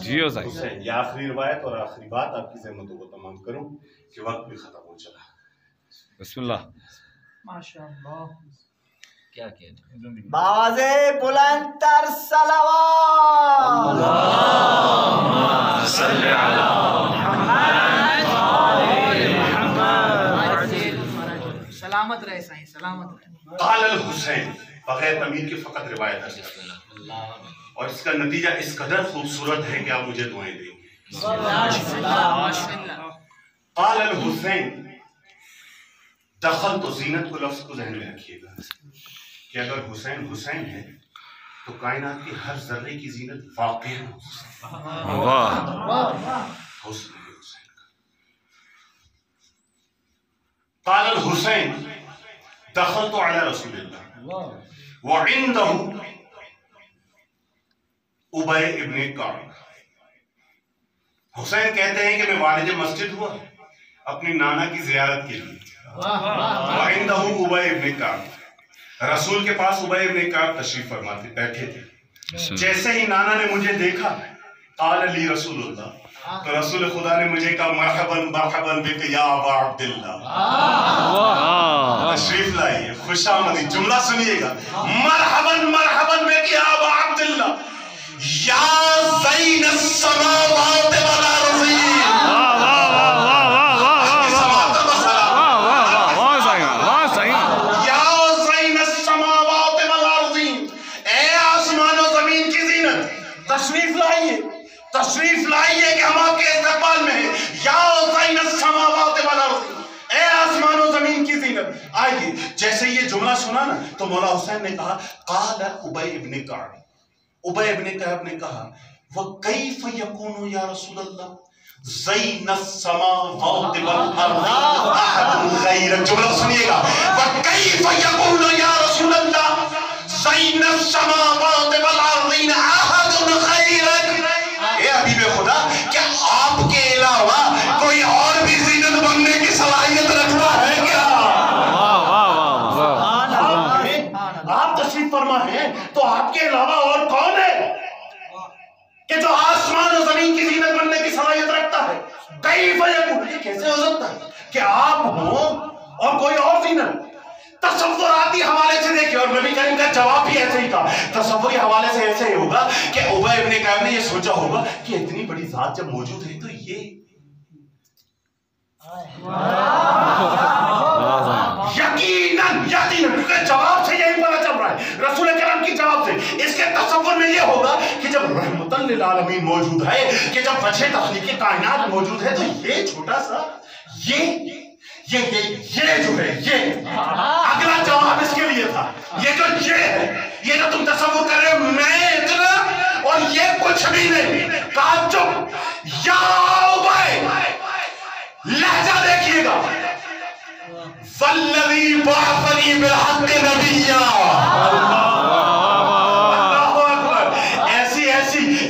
جیو صحیح. یہ آخری روایت اور آخری بات آپ کی زحمتوں کو تمام کروں کہ وقت بھی ختم ہو چلا. بسم اللہ. ماشاءاللہ. کیا کہتے ہیں؟ باز بلند تر صلوات. صلی علی سلامت رہے سائیں، سلامت رہے. قال الحسین، بغیر تمید کے فقط روایت ہے اور اس کا نتیجہ اس قدر خوبصورت ہے کہ آپ مجھے دعائیں دیں گے. قال الحسین، دخل تو زینت کو لفظ کو ذہن میں رکھیے گا کہ اگر حسین حسین ہے تو کائنات کی ہر ذرے کی زینت واقع ہے واہ حسن حسین کا. قال الحسین، دخلت علی رسول اللہ وعنده ابی ابن کعب. حسین کہتے ہیں کہ میں والد مسجد ہوا اپنی نانا کی زیارت کے لیے. وعنده ابی ابن کعب، رسول کے پاس ابی ابن کعب تشریف فرماتے بیٹھے تھے. جیسے ہی نانا نے مجھے دیکھا قال لی رسول اللہ، تو رسول خدا نے مجھے کہا مرحبا مرحبا بک یا ابا عبداللہ. تشریف لائیے، خوش آمدید. جملہ سنیے گا، مرحبا مرحبا بک یا ابا عبداللہ یا زین السماوات والارضین. تشریف لائیے کہ ہم آپ کے استقبال میں ہیں. یا زین السماوات والارض، اے آسمان و زمین کی زینت. آئیے. جیسے یہ جملہ سنا نا تو مولا حسین نے کہا قال ابی ابن کعب، ابی ابن کعب نے کہا وکیف یکون یا رسول اللہ زین السماوات والارض احد غیرک. جملہ سنیے گا، وکیف یکون یا رسول اللہ زین السماوات والارض احد غیرک. اے حبیب خدا، کیا آپ کے علاوہ کوئی اور بھی زینت بننے کی صلاحیت رکھتا ہے کیا؟ آپ تشریف فرما ہیں تو آپ کے علاوہ اور کون ہے کہ جو آسمان و زمین کی زینت بننے کی صلاحیت رکھتا ہے؟ کیف یکون، یہ کیسے ہو سکتا ہے کہ آپ ہوں اور کوئی اور زینت؟ تصوراتی حوالے سے دیکھیں، اور نبی کریم کا جواب بھی ایسے ہی تھا. تصوری حوالے سے ایسے ہی ہوگا کہ ابی ابن کعب نے یہ سوچا ہوگا کہ اتنی بڑی ذات جب موجود ہے تو یہ یقیناً کیونکہ جواب سے یہی پتہ چل رہا ہے، رسول کرم کی جواب سے. اس کے تصور میں یہ ہوگا کہ جب رحمت للعالمین موجود ہے، کہ جب وجہ تخلیق کائنات موجود ہے، تو یہ چھوٹا سا یہ جو ہے یہ اگلا جواب اس کے لیے تھا. یہ جو یہ جو تم تصور کر رہے ہو میں اتنا اور یہ کچھ بھی نہیں. کہا چپ. یا ابی، لہجہ دیکھیے گا، والذی بعثنی بالحق نبیا. اللہ اکبر.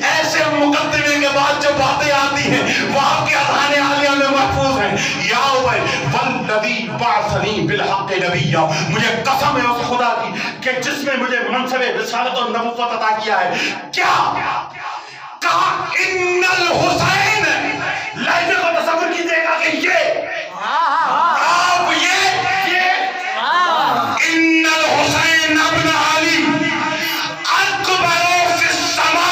ایسے مقدمے کے بعد جو باتیں آتی ہیں وہ آپ کے اذہان عالیہ میں محفوظ ہیں. یا ابی والذی بعثنی بالحق نبیا، مجھے قسم ہے اس خدا کی کہ جس نے مجھے منصب رسالت اور نبوت عطا کیا ہے. کیا کہا؟ ان الحسین. لہجے کو تصور کیجئے گا کہ یہ آپ یہ ان الحسین ابن علی اکبر فی السماء.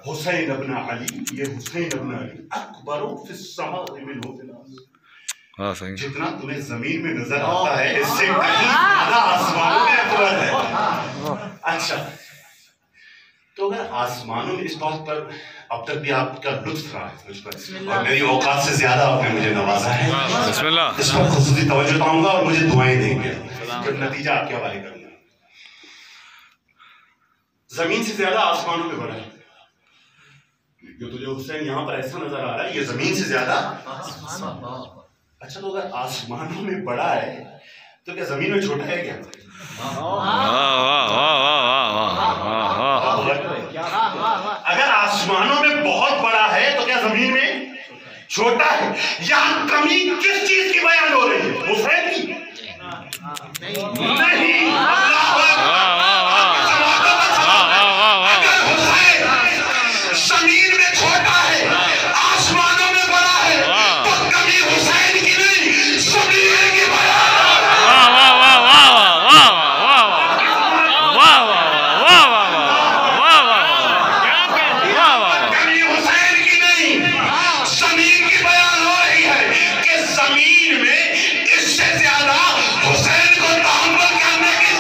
حسین ابن علی، یہ حسین ابن علی اکبر فی السماء منہ فی الارض. جتنا تمہیں زمین میں نظر آتا ہے اس سے کہیں زیادہ آسمانوں میں اکبر ہے. اچھا، تو اگر آسمانوں میں اس بات پر اب تک بھی آپ کا لطف رہا ہے مجھ پر اور میری اوقات سے زیادہ آپ نے مجھے نوازا ہے، اس پر خصوصی توجہ پاؤں گا اور مجھے دعائیں دیں گے. پھر نتیجہ آپ کے حوالے کروں گا. زمین سے زیادہ آسمانوں میں بڑا ہے. جو تجھے حسین یہاں پر ایسا نظر آ رہا ہے یہ زمین سے زیادہ. اچھا تو اگر آسمانوں میں بڑا ہے تو کیا زمین میں چھوٹا ہے کیا؟ اگر آسمانوں میں بہت بڑا ہے تو کیا زمین میں چھوٹا ہے؟ یہاں کمی کس چیز کی بیان ہو رہی ہے؟ حسین کی نہیں. اگر حسین زمین میں چھوٹا ہے آسمانوں میں بڑا ہے تو کمی حسین کی نہیں زمین کی بیان. کمی حسین کی نہیں زمین کی بیان ہو رہی ہے کہ زمین میں اس سے زیادہ حسین کو تحمل کرنے کی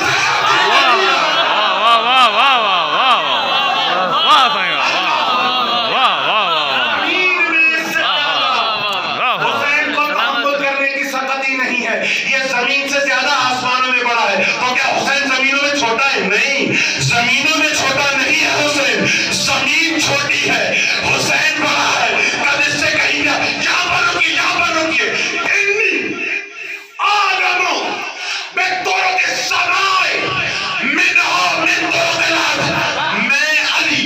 سختی نہیں ہے. یہ زمین سے زیادہ آسمانوں میں بڑا ہے تو کیا حسین زمینوں میں چھوٹا ہے؟ نہیں, زمینوں میں چھوٹا نہیں ہے حسین, زمین چھوٹی ہے حسین بڑا ہے. کب اس سے کہیں گا یہاں پر رکیے, یہاں پر رکیے. انی آدموں میں طرق السماء منہا من طرق الارض, میں علی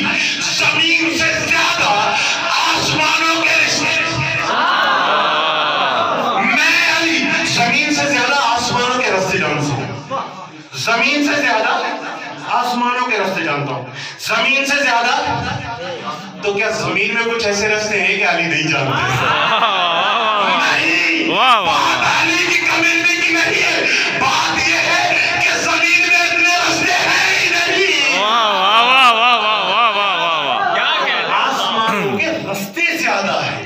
زمین سے زیادہ آسمانوں کے رشتے, میں علی زمین سے زیادہ آسمانوں کے راستے جانتا ہوں. زمین سے زیادہ آسمانوں کے راستے جانتا ہوں. زمین سے زیادہ تو کیا زمین میں کچھ ایسے راستے ہیں کہ علی نہیں جانتے؟ نہیں, بات علی کی کمیونٹی کی نہیں ہے, بات یہ ہے کہ زمین میں اتنے راستے ہیں ہی نہیں. آسمانوں کے راستے زیادہ ہیں.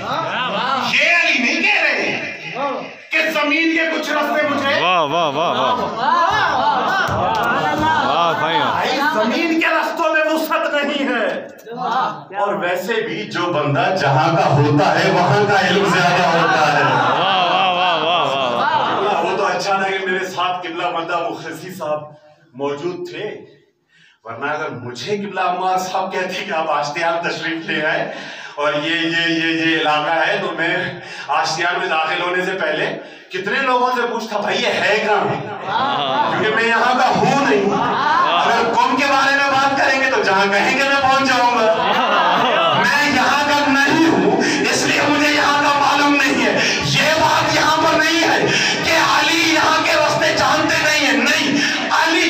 یہ علی نہیں کہہ رہے ہیں کہ زمین کے کچھ راستے مجھے زمین کے راستوں میں وسعت نہیں ہے. اور ویسے بھی جو بندہ جہاں کا ہوتا ہے وہاں کا علم زیادہ ہوتا ہے. وہ تو اچھا تھا کہ میرے ساتھ قبلہ مدہ مخلصی صاحب موجود تھے, ورنہ اگر مجھے قبلہ عمار صاحب کہتے کہ آپ آشتیان تشریف لے آئے اور یہ علاقہ ہے تو میں آشتیان میں داخل ہونے سے پہلے کتنے لوگوں سے پوچھتا بھائی یہ ہے کہاں, کیونکہ میں یہاں کا ہوں نہیں. اگر قوم کے بارے میں بات کریں گے تو جہاں کہیں گے میں پہنچ جاؤں گا. میں یہاں کا نہیں ہوں اس لیے مجھے یہاں کا معلوم نہیں ہے. یہ بات یہاں پر نہیں ہے کہ علی یہاں کے راستے جانتے نہیں ہیں, نہیں, علی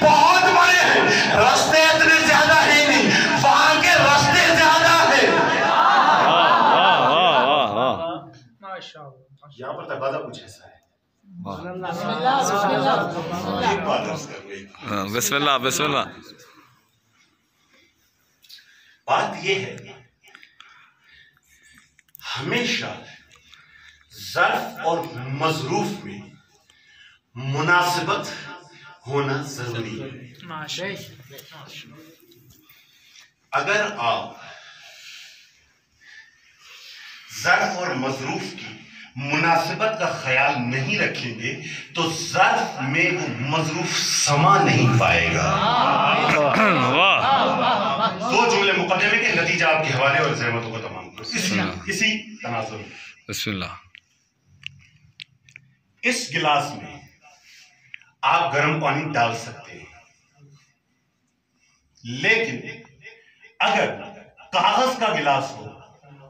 بہت بڑے ہیں, راستے اتنے زیادہ ہیں نہیں, وہاں کے راستے زیادہ ہیں. یہاں پر تقاضا کچھ ایسا ہے. بسم اللہ بسم اللہ. بات یہ ہے ہمیشہ ظرف اور مظروف میں مناسبت ہونا ضروری ہے. اگر آپ ظرف اور مظروف کی مناسبت کا خیال نہیں رکھیں گے تو ظرف میں وہ مظروف سما نہیں پائے گا. دو جملے مقدمے کے نتیجہ آپ کے حوالے اور زحمتوں کو تمام کرو اسی تناظر میں. بسم اللہ. اس گلاس میں آپ گرم پانی ڈال سکتے ہیں, لیکن اگر کاغذ کا گلاس ہو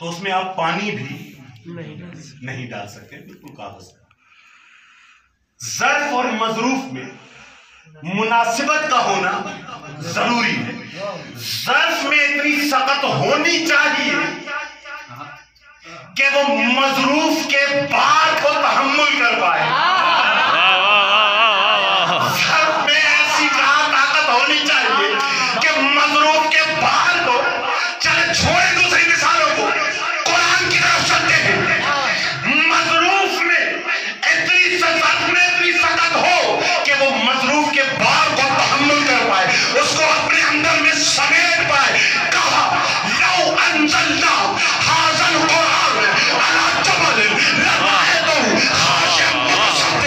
تو اس میں آپ پانی بھی نہیں ڈال سکتے, بالکل کاغذ کا. ظرف اور مظروف میں مناسبت کا ہونا ضروری ہے. ظرف میں اتنی سخت ہونی چاہیے کہ وہ مظروف کے بار کو تحمل کر پائے. ظرف میں ایسی طاقت ہونی چاہیے کہ مظروف کے بار کو, چلے چھوڑے دوسری مثالوں کو, قرآن کی طرف چلتے ہیں. مظروف میں اتنی سخت ہو کہ وہ مظروف کے بار کو تحمل کر پائے, اس کو اپنے اندر میں سمیٹ پائے. کہا لو انزلنا هذا القرآن على جبل لرأيته خاشعا متصدعا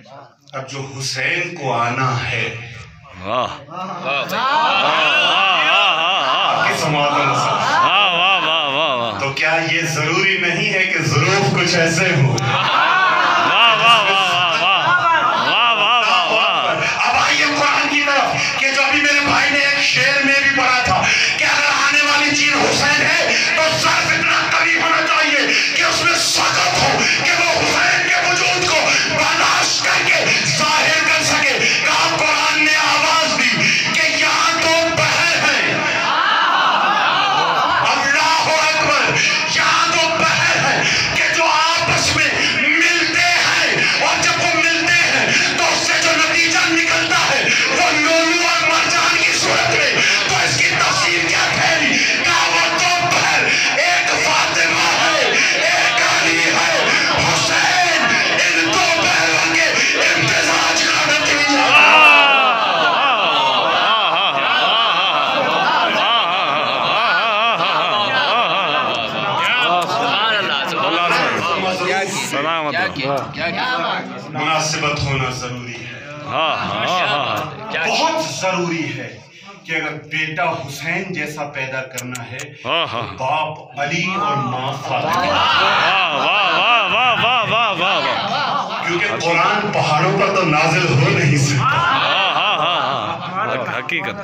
اب جو حسین کو آنا ہے واہ تو کیا یہ ضروری نہیں ہے کہ ظروف کچھ ایسے ہوں؟ اب آئیے قرآن کی طرف کہ جو ابھی میرے بھائی نے ایک شعر میں بھی پڑھا تھا کہ اگر آنے والی چیز حسین ہے تو ظرف اتنا قوی ہونا چاہیے کہ اس میں سخت ہو کہ وہ حسین کے وجود کو برداشت کر کے ظاہر کر سکے. کہا قرآن نے آواز دی کہ یہاں تو بہر ہے. اللہ اکبر. یہاں تو بہر ہے کہ جو آپس میں ملتے ہیں اور جب وہ ملتے ہیں تو اس سے جو نتیجہ نکلتا ہے وہ لولو اور مرجان کی صورت میں. تو اس کی تفسیر کیا ٹھہری؟ کہا وہ تو بہر ایک فاطمہ ہے ایک علی ہے حسین ان دو بہروں کے امتزاج کا نتیجہ. سلامت مناسبت ہونا ضروری ہے. بہت ضروری ہے کہ اگر بیٹا حسین جیسا پیدا کرنا ہے تو باپ علی اور ماں فاطمہ. کیونکہ قرآن پہاڑوں پر تو نازل ہو نہیں سکتا. حقیقت.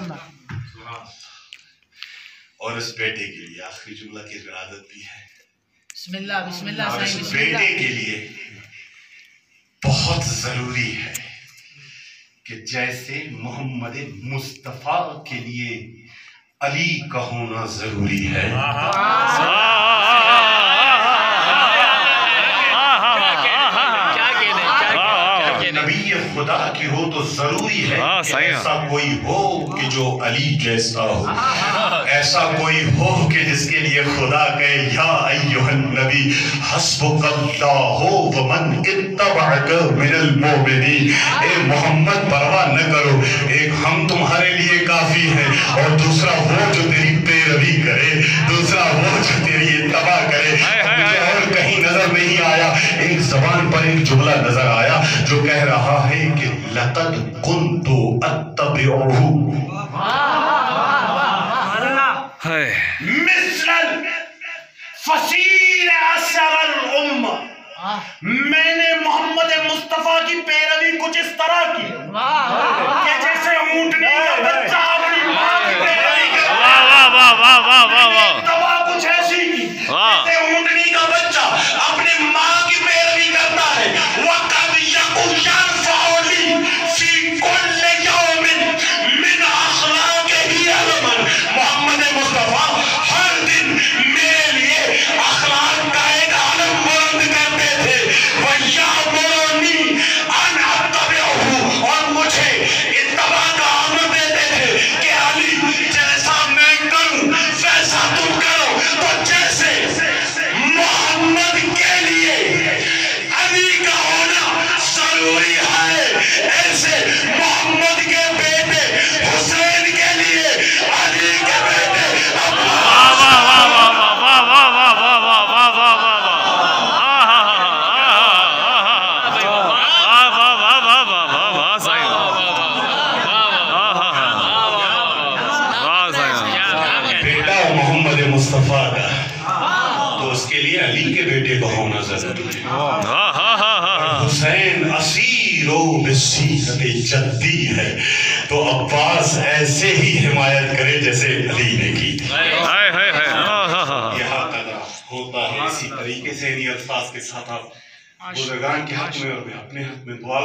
اور اس بیٹے کے لیے آخری جملہ کی ارادت بھی ہے. بسم اللہ بسم اللہ اور اس صحیح بسم بیٹے اللہ. کے لیے بہت ضروری ہے کہ جیسے محمد مصطفیٰ کے لیے علی کا ہونا ضروری ہے نبی خدا کی ہو تو ضروری ہے کہ ایسا کوئی ہو کہ جو علی جیسا ہو. ایسا کوئی ہو کہ جس کے لیے خدا کہے یا ایھا النبی حسبک اللہ ومن اتبعک من المؤمنین. اے محمد پرواہ نہ کرو، ایک ہم تمہارے لیے کافی ہیں اور دوسرا وہ جو تیری پیروی کرے، دوسرا وہ جو تیری اتباع کرے. مجھے اور کہیں نظر نہیں آیا، ایک زبان پر ایک جملہ نظر آیا جو کہہ رہا ہے کہ لقد كنت اتبعه مثل الفصیل اثر الامہ. میں نے محمد مصطفیٰ کی پیروی کچھ اس طرح کی کہ جیسے اونٹنی کا بچہ اپنی ماں کی پیروی کرتا ہے. اتباع کچھ ایسی کی جیسے اونٹنی کا بچہ اپنے ماں کی پیروی کرتا ہے. وَقَدْ يَقُلْ يَنْفَعُنِي فِي كُلِّ يَوْمٍ مِّنْ أَخْلَاقِهِ عَلَمًا. محمد مصطفیٰ ہر دن میرے لیے اخلاق کا ایک عالم بلند کرتے تھے. وَيَأْمُرُنِي أَنْ أَتَّبِعَهُ. اور مجھے اتباع کا امر دیتے تھے کہ علی جیسا میں کروں ویسا تم کرو. تو جیسے محمد کے لیے علی کا ہونا ضروری ہے، ایسے محمد کے بیٹے حسین کے لیے علی کے بیٹے بیٹا محمد مصطفیٰ کا تو اس کے لیے علی کے بیٹے کا ہونا ضروری ہے. حسین اسیر و بسیرت جدی ہے تو عباس ایسے ہی حمایت کرے جیسے علی نے کی تھی. یہاں قدر ہوتا ہے. اسی طریقے سے انہی الفاظ کے ساتھ آپ بزرگان کے حق میں اور میں اپنے حق میں دعا